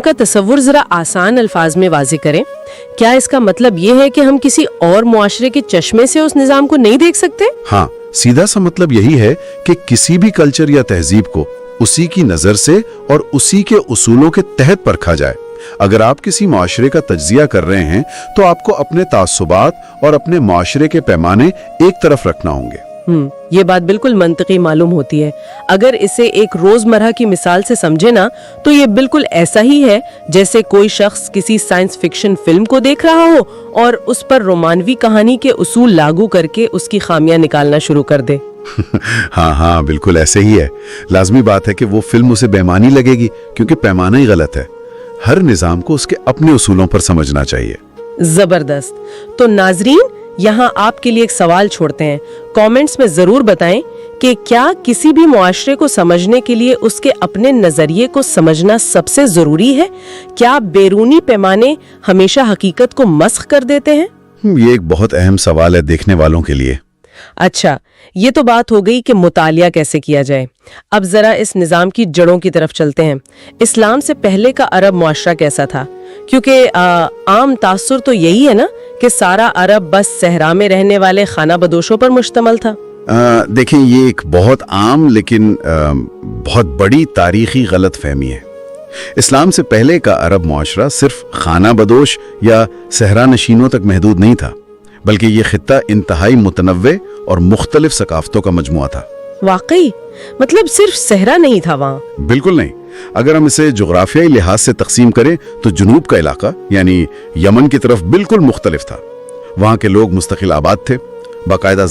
کا تصور ذرا آسان الفاظ میں واضح کریں. کیا اس کا مطلب یہ ہے کہ ہم کسی اور معاشرے کے چشمے سے اس نظام کو نہیں دیکھ سکتے؟ ہاں، سیدھا سا مطلب یہی ہے کہ کسی بھی کلچر یا تہذیب کو اسی کی نظر سے اور اسی کے اصولوں کے تحت پرکھا جائے. اگر آپ کسی معاشرے کا تجزیہ کر رہے ہیں تو آپ کو اپنے تعصبات اور اپنے معاشرے کے پیمانے ایک طرف رکھنا ہوں گے. یہ بات بالکل منطقی معلوم ہوتی ہے. اگر اسے ایک روزمرہ کی مثال سے سمجھے نا تو یہ بالکل ایسا ہی ہے جیسے کوئی شخص کسی سائنس فکشن فلم کو دیکھ رہا ہو اور اس پر رومانوی کہانی کے اصول لاگو کر کے اس کی خامیاں نکالنا شروع کر دے. ہاں بالکل ایسے ہی ہے. لازمی بات ہے کہ وہ فلم اسے بےمانی لگے گی کیونکہ پیمانہ ہی غلط ہے. ہر نظام کو اس کے اپنے اصولوں پر سمجھنا چاہیے. زبردست. تو ناظرین، یہاں آپ کے لیے ایک سوال چھوڑتے ہیں. کامنٹس میں ضرور بتائیں کہ کیا کسی بھی معاشرے کو سمجھنے کے لیے اس کے اپنے نظریے کو سمجھنا سب سے ضروری ہے؟ کیا بیرونی پیمانے ہمیشہ حقیقت کو مسخ کر دیتے ہیں؟ یہ ایک بہت اہم سوال ہے دیکھنے والوں کے لیے. اچھا، یہ تو بات ہو گئی کہ مطالعہ کیسے کیا جائے. اب ذرا اس نظام کی جڑوں کی طرف چلتے ہیں. اسلام سے پہلے کا عرب معاشرہ کیسا تھا؟ کیونکہ عام تاثر تو یہی ہے نا کہ سارا عرب بس صحرا میں رہنے والے خانہ بدوشوں پر مشتمل تھا. دیکھیں، یہ ایک بہت عام لیکن بہت بڑی تاریخی غلط فہمی ہے. اسلام سے پہلے کا عرب معاشرہ صرف خانہ بدوش یا صحرا نشینوں تک محدود نہیں تھا، بلکہ یہ خطہ انتہائی متنوع اور مختلف ثقافتوں کا مجموعہ تھا. واقعی؟ مطلب صرف صحرا نہیں تھا وہاں؟ بالکل نہیں. اگر ہم اسے جغرافیائی لحاظ سے تقسیم کریں تو جنوب کا علاقہ یعنی یمن کی طرف بالکل مختلف تھا. وہاں کے لوگ مستقل آباد تھے، باقاعدہ